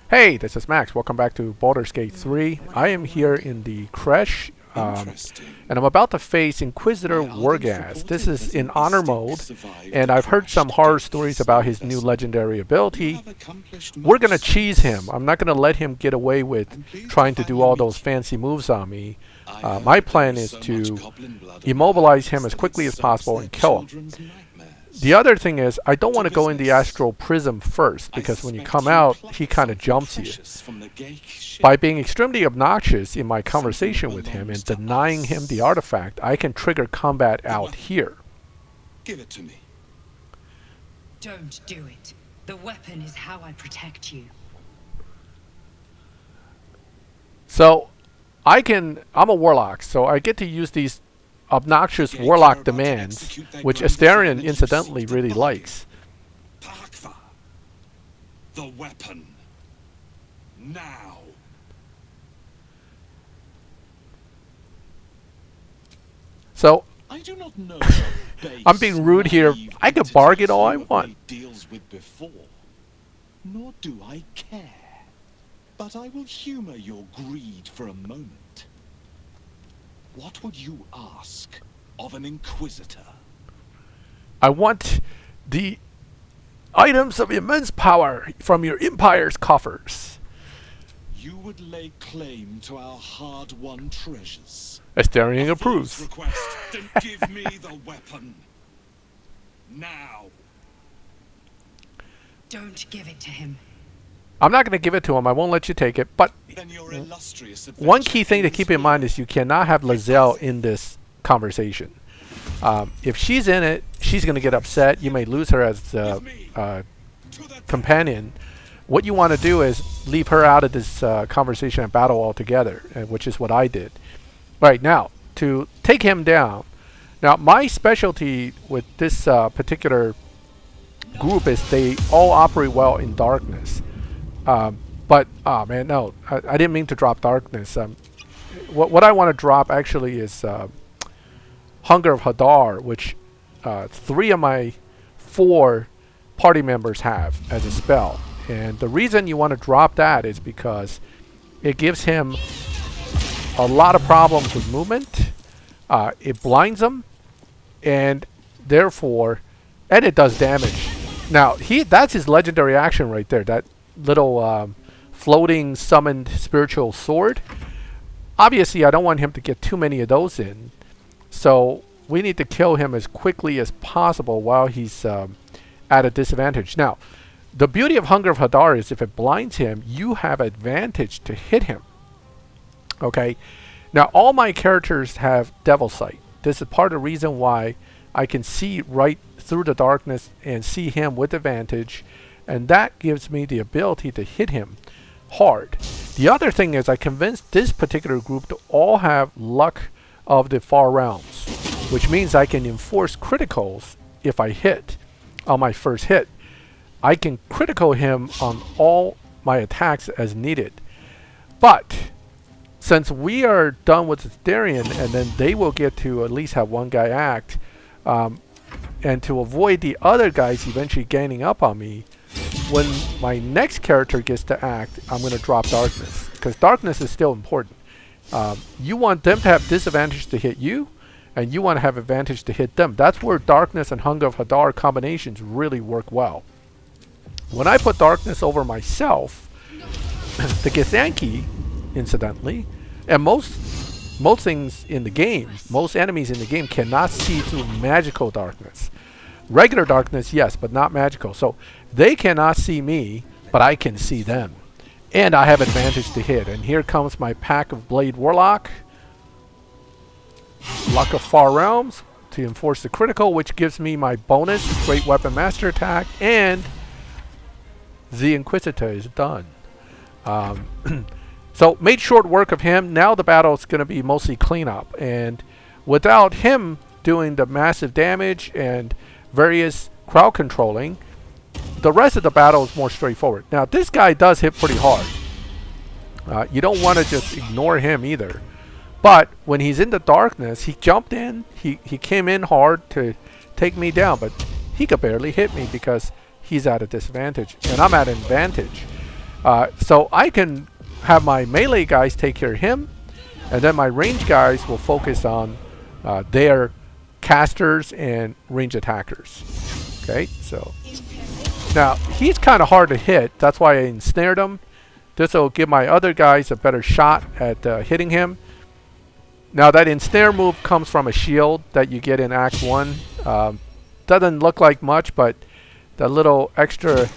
Hey, this is Max. Welcome back to Baldur's Gate 3. I am here in the Creche, and I'm about to face Inquisitor Wargas. This is in honor mode, and I've heard some horror stories about his new legendary ability. We're going to cheese him. I'm not going to let him get away with trying to do all those fancy moves on me. My plan is to immobilize him as quickly as possible and kill him. The other thing is, I don't want to go in the astral prism first, because when you come out, he kind of jumps you. By being extremely obnoxious in my conversation with him and denying him the artifact, I can trigger combat out here. Give it to me. Don't do it. The weapon is how I protect you. So, I'm a warlock, so I get to use these obnoxious warlock demands, which Astarion incidentally really likes. The weapon. Now. So I do not know I'm being rude here. I could bargain all I want. Deals with before, nor do I care. But I will humor your greed for a moment. What would you ask of an Inquisitor? I want the items of immense power from your empire's coffers. You would lay claim to our hard-won treasures. Astarion approves. Request, then give me the weapon. Now. Don't give it to him. I'm not going to give it to him. I won't let you take it. But one key thing to keep in mind is you cannot have Lae'zel in this conversation. If she's in it, she's going to get upset. You may lose her as a companion. What you want to do is leave her out of this conversation and battle altogether, which is what I did. Right, now, to take him down. Now, my specialty with this particular group is they all operate well in darkness. But, oh man, no, I didn't mean to drop darkness. What I want to drop actually is Hunger of Hadar, which 3 of my 4 party members have as a spell. And the reason you want to drop that is because it gives him a lot of problems with movement. It blinds him, and therefore, and it does damage. Now, that's his legendary action right there. That little floating summoned spiritual sword. Obviously, I don't want him to get too many of those in. So we need to kill him as quickly as possible while he's at a disadvantage. Now, the beauty of Hunger of Hadar is if it blinds him, you have advantage to hit him. Okay? Now, all my characters have Devil Sight. This is part of the reason why I can see right through the darkness and see him with advantage. And that gives me the ability to hit him hard. The other thing is I convinced this particular group to all have Luck of the Far Realms, which means I can enforce criticals if I hit on my first hit. I can critical him on all my attacks as needed. But since we are done with Astarion, and then they will get to at least have one guy act, and to avoid the other guys eventually gaining up on me, when my next character gets to act, I'm going to drop darkness, because darkness is still important. You want them to have disadvantage to hit you, and you want to have advantage to hit them. That's where darkness and Hunger of Hadar combinations really work well. When I put darkness over myself, the Githyanki, incidentally, and most things in the game, most enemies in the game cannot see through magical darkness. Regular darkness, yes, but not magical. So they cannot see me, but I can see them. And I have advantage to hit. And here comes my pack of Blade Warlock. Luck of Far Realms to enforce the critical, which gives me my bonus, Great Weapon Master Attack, and the Inquisitor is done. So made short work of him. Now the battle is going to be mostly cleanup. And without him doing the massive damage and various crowd controlling, the rest of the battle is more straightforward. Now, this guy does hit pretty hard. You don't want to just ignore him either. But when he's in the darkness, he jumped in. He came in hard to take me down, but he could barely hit me because he's at a disadvantage, and I'm at an advantage. So I can have my melee guys take care of him, and then my range guys will focus on their casters and range attackers. Okay, so now he's kind of hard to hit. That's why I ensnared him. This will give my other guys a better shot at hitting him. Now that ensnare move comes from a shield that you get in Act 1. Doesn't look like much, but the little extra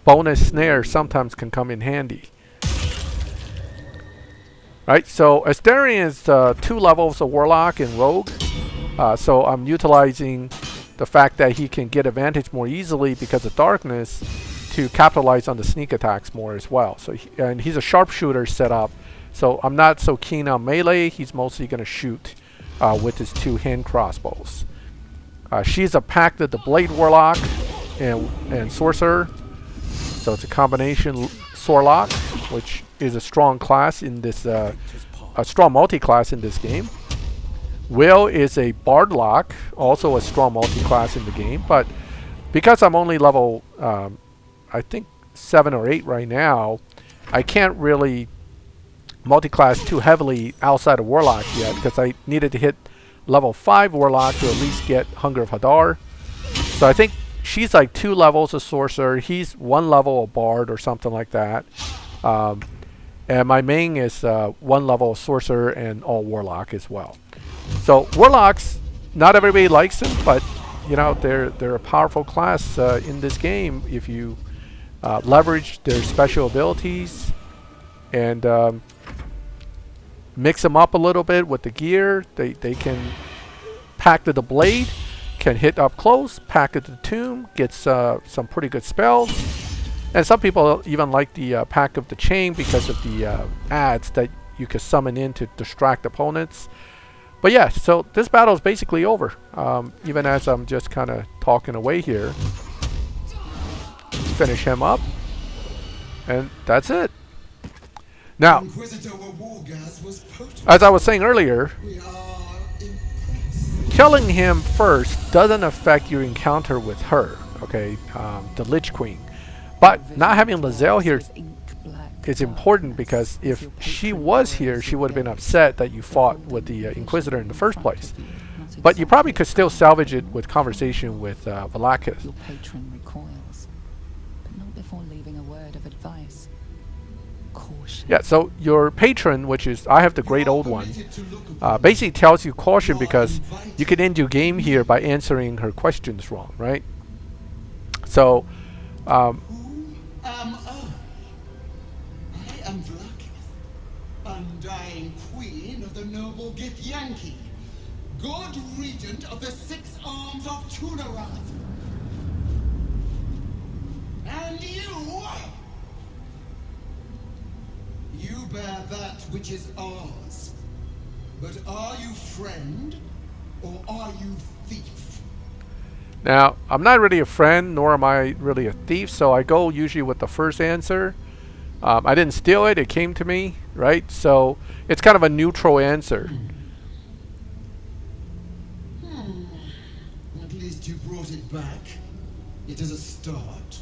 bonus snare sometimes can come in handy. Right, so Astarion is 2 levels of Warlock and Rogue. So I'm utilizing the fact that he can get advantage more easily because of darkness to capitalize on the sneak attacks more as well. So and he's a sharpshooter set up. So I'm not so keen on melee. He's mostly going to shoot with his 2 hand crossbows. She's a pact of the Blade Warlock and Sorcerer. So it's a combination Sorlock, which is a strong class in this, a strong multi-class in this game. Will is a Bardlock, also a strong multi-class in the game. But because I'm only level, I think 7 or 8 right now, I can't really multi-class too heavily outside of Warlock yet, because I needed to hit level 5 Warlock to at least get Hunger of Hadar. So I think she's like 2 levels of Sorcerer. He's 1 level of Bard or something like that. And my main is 1 level of Sorcerer and all Warlock as well. So Warlocks, not everybody likes them, but you know they're a powerful class in this game if you leverage their special abilities and mix them up a little bit with the gear. They can pack to the blade, can hit up close, pack it to the tomb, gets some pretty good spells. And some people even like the pack of the chain because of the ads that you can summon in to distract opponents. But yeah, so this battle is basically over. Even as I'm just kind of talking away here. Let's finish him up. And that's it. Now, as I was saying earlier, killing him first doesn't affect your encounter with her, okay, the Lich Queen. But not having Lae'zel here is important because if she was here, she would have been upset that you fought with the Inquisitor in the first place. But you probably could still salvage it with conversation with Valakith. Your patron recoils, but not before leaving a word of advice. Caution. Yeah, so your patron, which is, I have the Great Old One, basically tells you caution because you can end your game here by answering her questions wrong, right? So, Am I? I am Vlaakith, undying queen of the noble Githyanki, god regent of the 6 arms of Tunarath. And you bear that which is ours. But are you friend, or are you thief? now, I'm not really a friend, nor am I really a thief, so I go usually with the first answer. I didn't steal it, it came to me, right? So, it's kind of a neutral answer. At least you brought it back. It is a start.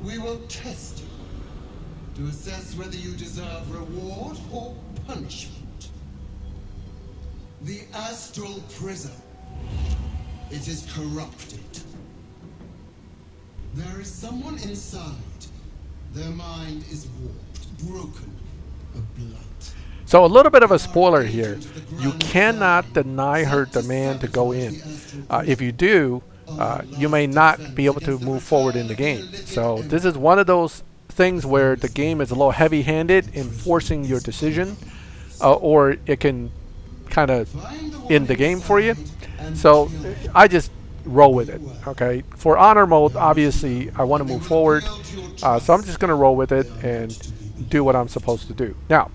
We will test you to assess whether you deserve reward or punishment. The astral prism. It is corrupted. There is someone inside. Their mind is warped, broken, of blood. So a little bit of a spoiler here. You cannot deny her demand to go in. If you do, you may not be able to move forward in the game. So this is one of those things where the game is a little heavy-handed in forcing your decision, or it can kind of end the game for you. So I just roll with it, okay? For honor mode, obviously, I want to move forward. So I'm just going to roll with it and do what I'm supposed to do. Now,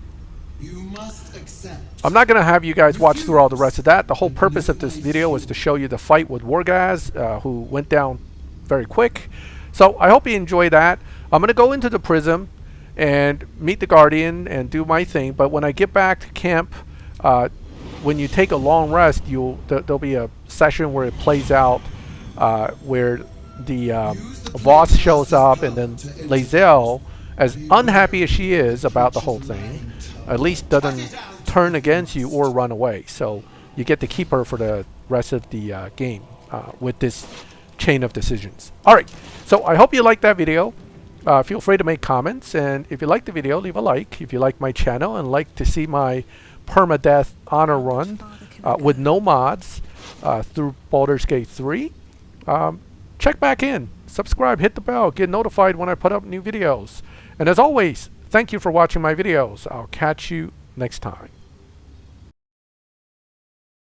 I'm not going to have you guys watch through all the rest of that. The whole purpose of this video was to show you the fight with Wargaz, who went down very quick. So I hope you enjoy that. I'm going to go into the prism and meet the Guardian and do my thing. But when I get back to camp, when you take a long rest, there'll be a session where it plays out where the boss shows up, and then Lae'zel as unhappy as she is about the whole thing, at least doesn't turn against you or run away. So you get to keep her for the rest of the game with this chain of decisions. Alright, so I hope you liked that video. Feel free to make comments, and if you like the video, leave a like. If you like my channel and like to see my permadeath honor run with no mods through Baldur's Gate 3, check back in, subscribe, hit the bell, get notified when I put up new videos. And as always, thank you for watching my videos. I'll catch you next time.